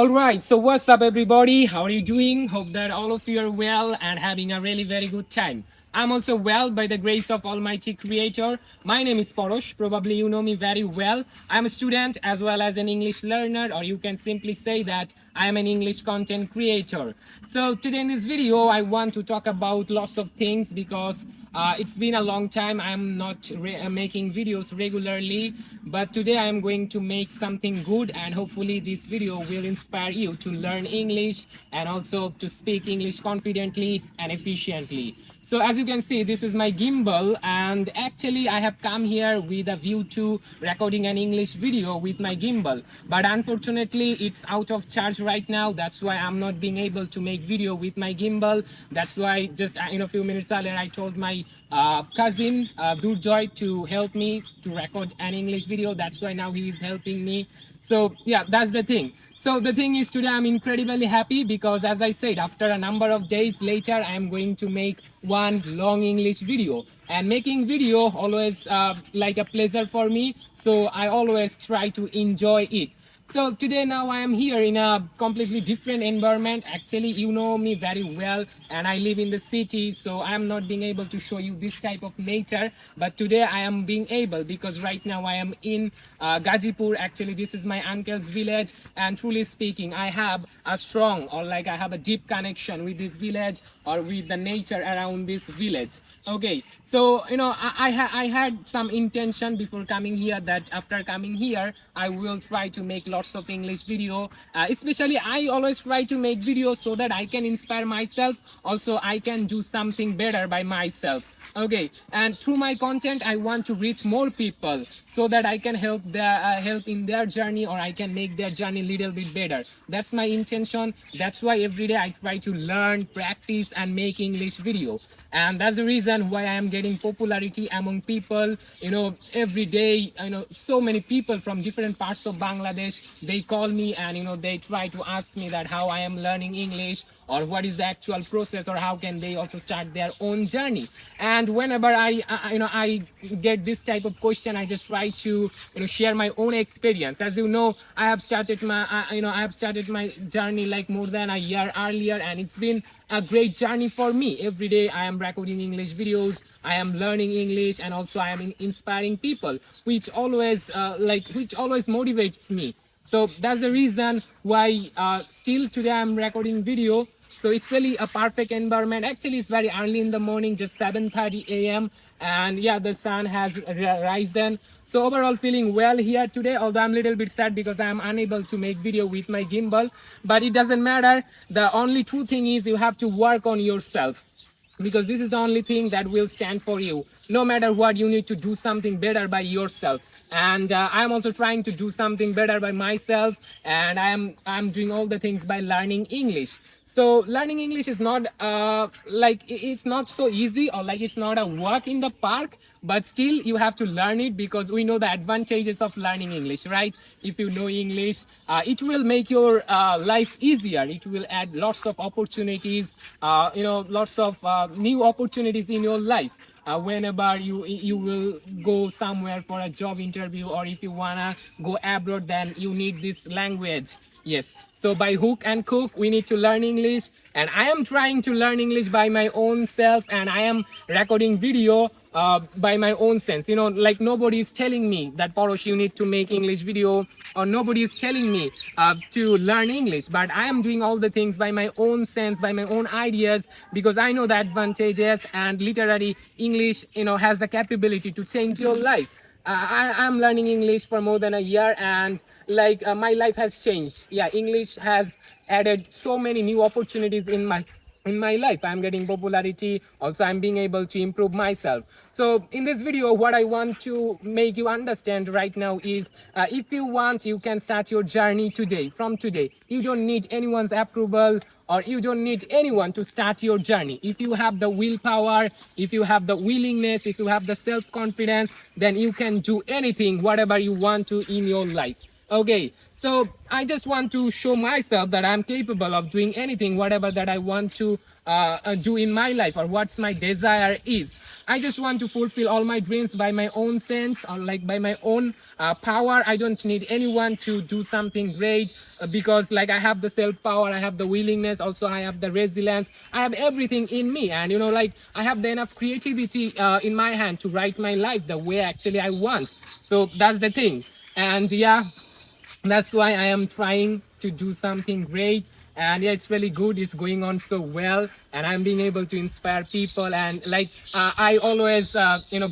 All right, so what's up, everybody? How are you doing? Hope that all of you are well and having a really very good time. I'm also well by the grace of Almighty Creator. My name is Porosh. Probably you know me very well. I'm a student as well as an English learner, or you can simply say that I am an English content creator. So today in this video, I want to talk about lots of things because it's been a long time. I'm not making videos regularly, but today I'm going to make something good, and hopefully this video will inspire you to learn English and also to speak English confidently and efficiently. So as you can see, this is my gimbal, and actually I have come here with a view to recording an English video with my gimbal, but unfortunately it's out of charge right now. That's why I'm not being able to make video with my gimbal. That's why just in a few minutes earlier I told my cousin Durjoy to help me to record an English video. That's why now he is helping me. So yeah, that's the thing. So the thing is, today I'm incredibly happy because, as I said, after a number of days later, I am going to make one long English video. And making video always like a pleasure for me. So I always try to enjoy it. So today now I am here in a completely different environment. Actually, you know me very well and I live in the city, so I am not being able to show you this type of nature. But today I am being able, because right now I am in Gazipur. Actually, this is my uncle's village, and truly speaking, I have a strong, or like I have a deep connection with this village or with the nature around this village. Okay, so you know, I had some intention before coming here that after coming here I will try to make lots of English video. Especially I always try to make videos so that I can inspire myself. Also I can do something better by myself. Okay, and through my content I want to reach more people so that I can help in their journey, or I can make their journey a little bit better. That's my intention. That's why every day I try to learn, practice and make English video. And that's the reason why I am getting popularity among people. You know, every day, you know, so many people from different parts of Bangladesh, they call me and, you know, they try to ask me that how I am learning English, or what is the actual process, or how can they also start their own journey. And whenever I get this type of question, I just try to, you know, share my own experience. As you know, I have started my journey like more than a year earlier, and it's been a great journey for me. Every day I am recording English videos, I am learning English, and also I am inspiring people, which always motivates me. So that's the reason why still today I'm recording video. So it's really a perfect environment. Actually, it's very early in the morning, just 7:30 a.m. and yeah, the sun has risen. So overall feeling well here today, although I'm a little bit sad because I'm unable to make video with my gimbal, but it doesn't matter. The only true thing is you have to work on yourself, because this is the only thing that will stand for you. No matter what, you need to do something better by yourself. And I'm also trying to do something better by myself, and I'm doing all the things by learning English. So learning English is not it's not so easy, or like it's not a walk in the park, but still you have to learn it, because we know the advantages of learning English, right? If you know English, it will make your life easier. It will add lots of opportunities, lots of new opportunities in your life. Whenever you will go somewhere for a job interview, or if you wanna go abroad, then you need this language. Yes, so by hook and crook we need to learn English, and I am trying to learn English by my own self, and I am recording video by my own sense. You know, like nobody is telling me that, Porosh, you need to make English video, or nobody is telling me to learn English, but I am doing all the things by my own sense, by my own ideas, because I know the advantages, and literally English, you know, has the capability to change your life. I'm learning English for more than a year, and my life has changed. Yeah, English has added so many new opportunities in my life. I'm getting popularity, also I'm being able to improve myself. So in this video, what I want to make you understand right now is if you want, you can start your journey today. From today, you don't need anyone's approval, or you don't need anyone to start your journey. If you have the willpower, if you have the willingness, if you have the self-confidence, then you can do anything, whatever you want to in your life. Okay, so I just want to show myself that I'm capable of doing anything, whatever that I want to do in my life, or what's my desire is. I just want to fulfill all my dreams by my own sense, or like by my own power. I don't need anyone to do something great, because like I have the self power, I have the willingness, also I have the resilience, I have everything in me, and like I have the enough creativity in my hand to write my life the way actually I want. So that's the thing. And yeah, that's why I am trying to do something great. And yeah, it's really good, it's going on so well, and I'm being able to inspire people. And like I always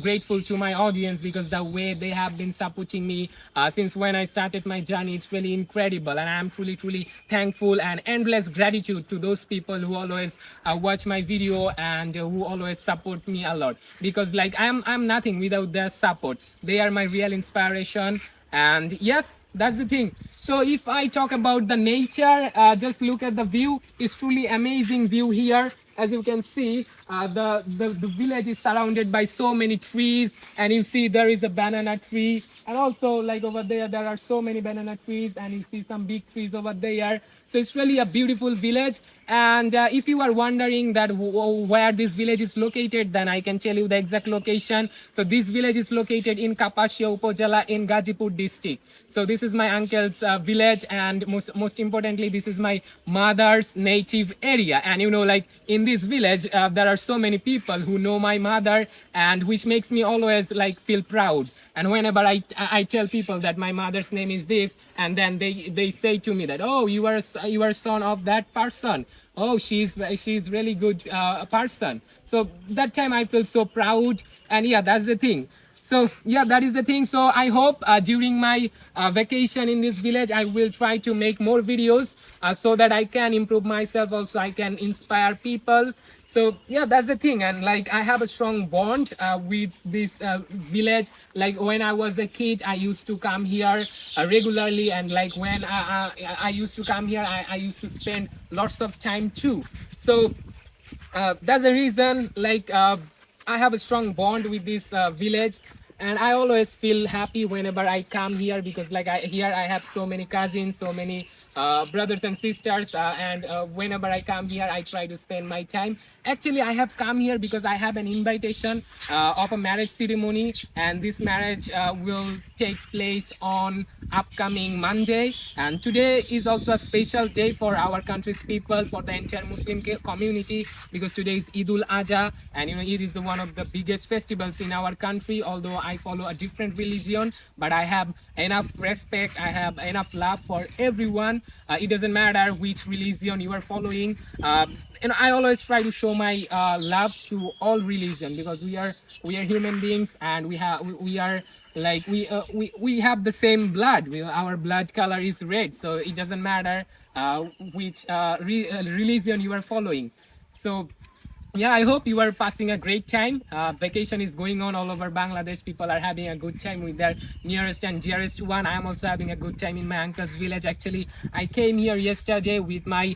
grateful to my audience, because the way they have been supporting me since when I started my journey, it's really incredible. And I'm truly thankful and endless gratitude to those people who always watch my video, and who always support me a lot, because like I'm nothing without their support. They are my real inspiration. And yes, that's the thing. So if I talk about the nature, just look at the view. It's truly amazing view here. As you can see, the village is surrounded by so many trees, and you see there is a banana tree, and also like over there are so many banana trees, and you see some big trees over there. So it's really a beautiful village. And if you are wondering that where this village is located, then I can tell you the exact location. So this village is located in Kapashia Upojala in Gazipur district. So this is my uncle's village, and most importantly, this is my mother's native area. And like in this village, there are so many people who know my mother, and which makes me always like feel proud. And whenever I tell people that my mother's name is this, and then they say to me that, oh, you are son of that person. Oh, she's really good person. So that time I feel so proud. And yeah, that's the thing. So yeah, that is the thing. So I hope during my vacation in this village, I will try to make more videos so that I can improve myself. Also, I can inspire people. So yeah, that's the thing. And like I have a strong bond with this village. Like when I was a kid, I used to come here regularly. And like when I used to come here, I used to spend lots of time too. So that's the reason, like I have a strong bond with this village. And I always feel happy whenever I come here, because like here I have so many cousins, so many brothers and sisters, and whenever I come here, I try to spend my time. Actually, I have come here because I have an invitation of a marriage ceremony, and this marriage will take place on upcoming Monday. And today is also a special day for our country's people, for the entire Muslim community, because today is Eid Adha, and Eid is one of the biggest festivals in our country. Although I follow a different religion, but I have enough respect, I have enough love for everyone. It doesn't matter which religion you are following. And I always try to show my love to all religion, because we are human beings, and we are like we have the same blood. Our blood color is red, so it doesn't matter which religion you are following. So yeah, I hope you are passing a great time. Vacation is going on all over Bangladesh. People are having a good time with their nearest and dearest one. I am also having a good time in my uncle's village. Actually, I came here yesterday with my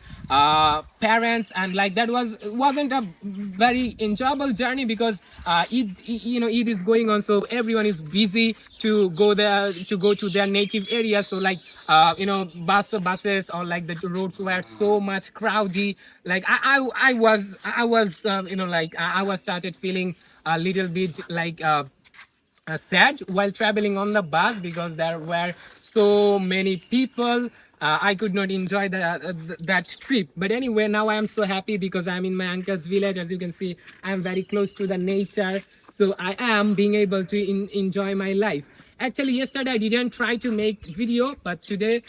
parents, and like that wasn't a very enjoyable journey, because Eid is going on, so everyone is busy to go to their native area. So like buses, or like the roads were so much crowded. Like I was I was started feeling a little bit like sad while traveling on the bus, because there were so many people. I could not enjoy that trip. But anyway, now I am so happy because I'm in my uncle's village. As you can see, I'm very close to the nature, so I am being able to enjoy my life. Actually, yesterday I didn't try to make video, but today,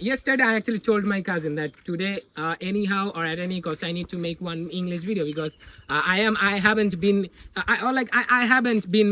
yesterday I actually told my cousin that today, anyhow or at any cost, I need to make one English video, because I haven't been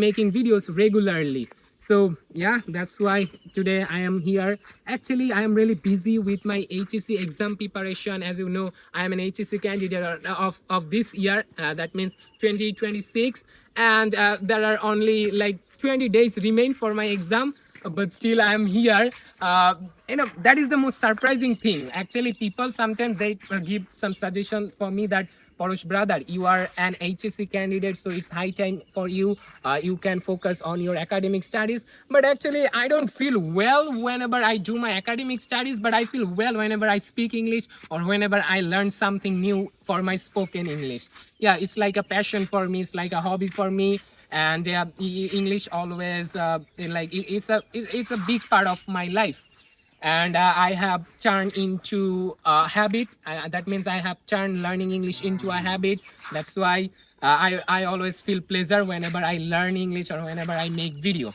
making videos regularly. So yeah, that's why today I am here. Actually, I am really busy with my HSC exam preparation. As you know, I am an HSC candidate of this year. That means 2026, and there are only like 20 days remain for my exam, but still I am here. That is the most surprising thing. Actually, people sometimes they give some suggestions for me that Porosh brother, you are an HSC candidate, so it's high time for you. You can focus on your academic studies. But actually, I don't feel well whenever I do my academic studies, but I feel well whenever I speak English or whenever I learn something new for my spoken English. Yeah, it's like a passion for me. It's like a hobby for me. And English always it's a big part of my life, and I have turned into a habit. That means I have turned learning English into a habit. That's why I always feel pleasure whenever I learn English or whenever I make video.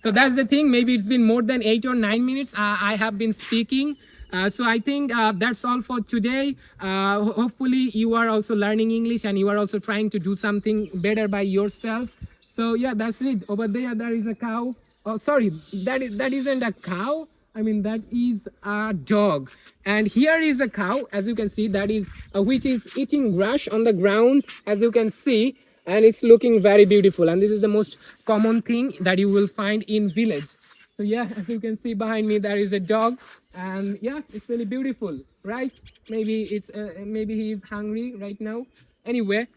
So that's the thing. Maybe it's been more than 8 or 9 minutes I have been speaking. So I think that's all for today. Hopefully you are also learning English and you are also trying to do something better by yourself. So yeah, that's it. Over there is a cow. Oh, sorry, that isn't a cow. I mean, that is a dog. And here is a cow, as you can see, that is which is eating grass on the ground, as you can see, and it's looking very beautiful. And this is the most common thing that you will find in village. So yeah, as you can see behind me, there is a dog, and yeah, it's really beautiful, right? Maybe he is hungry right now. Anyway,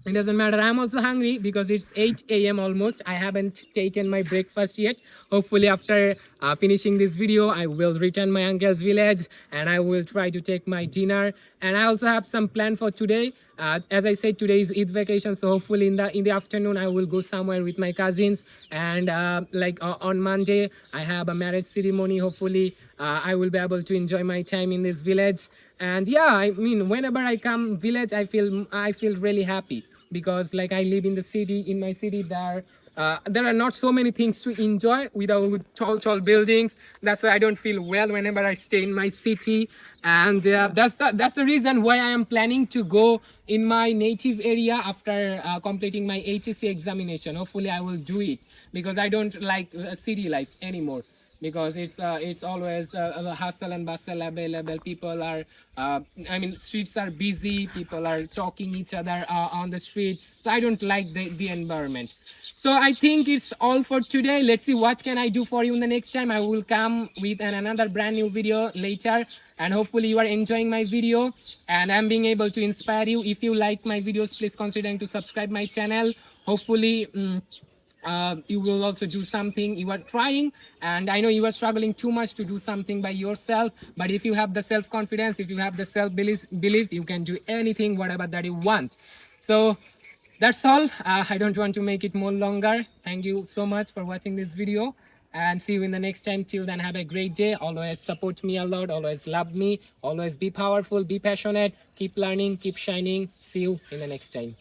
it doesn't matter. I'm also hungry because it's 8 a.m. almost. I haven't taken my breakfast yet. Hopefully after finishing this video, I will return my uncle's village and I will try to take my dinner. And I also have some plan for today. As I said, today is Eid vacation, so hopefully in the afternoon I will go somewhere with my cousins. And on Monday I have a marriage ceremony. Hopefully I will be able to enjoy my time in this village. And yeah, I mean, whenever I come village, I feel really happy, because like I live in the city. In my city there are not so many things to enjoy without tall buildings. That's why I don't feel well whenever I stay in my city. And that's the reason why I am planning to go in my native area after completing my HSC examination. Hopefully I will do it, because I don't like city life anymore, because it's always a hustle and bustle available. People are streets are busy, people are talking each other on the street. So I don't like the environment. So I think it's all for today. Let's see what can I do for you in the next time. I will come with another brand new video later, and hopefully you are enjoying my video and I'm being able to inspire you. If you like my videos, please consider to subscribe my channel. Hopefully you will also do something. You are trying, and I know you are struggling too much to do something by yourself, but if you have the self-confidence, if you have the self-belief, you can do anything, whatever that you want. So that's all. I don't want to make it more longer. Thank you so much for watching this video, and see you in the next time. Till then, have a great day. Always support me a lot, always love me, always be powerful, be passionate, keep learning, keep shining. See you in the next time.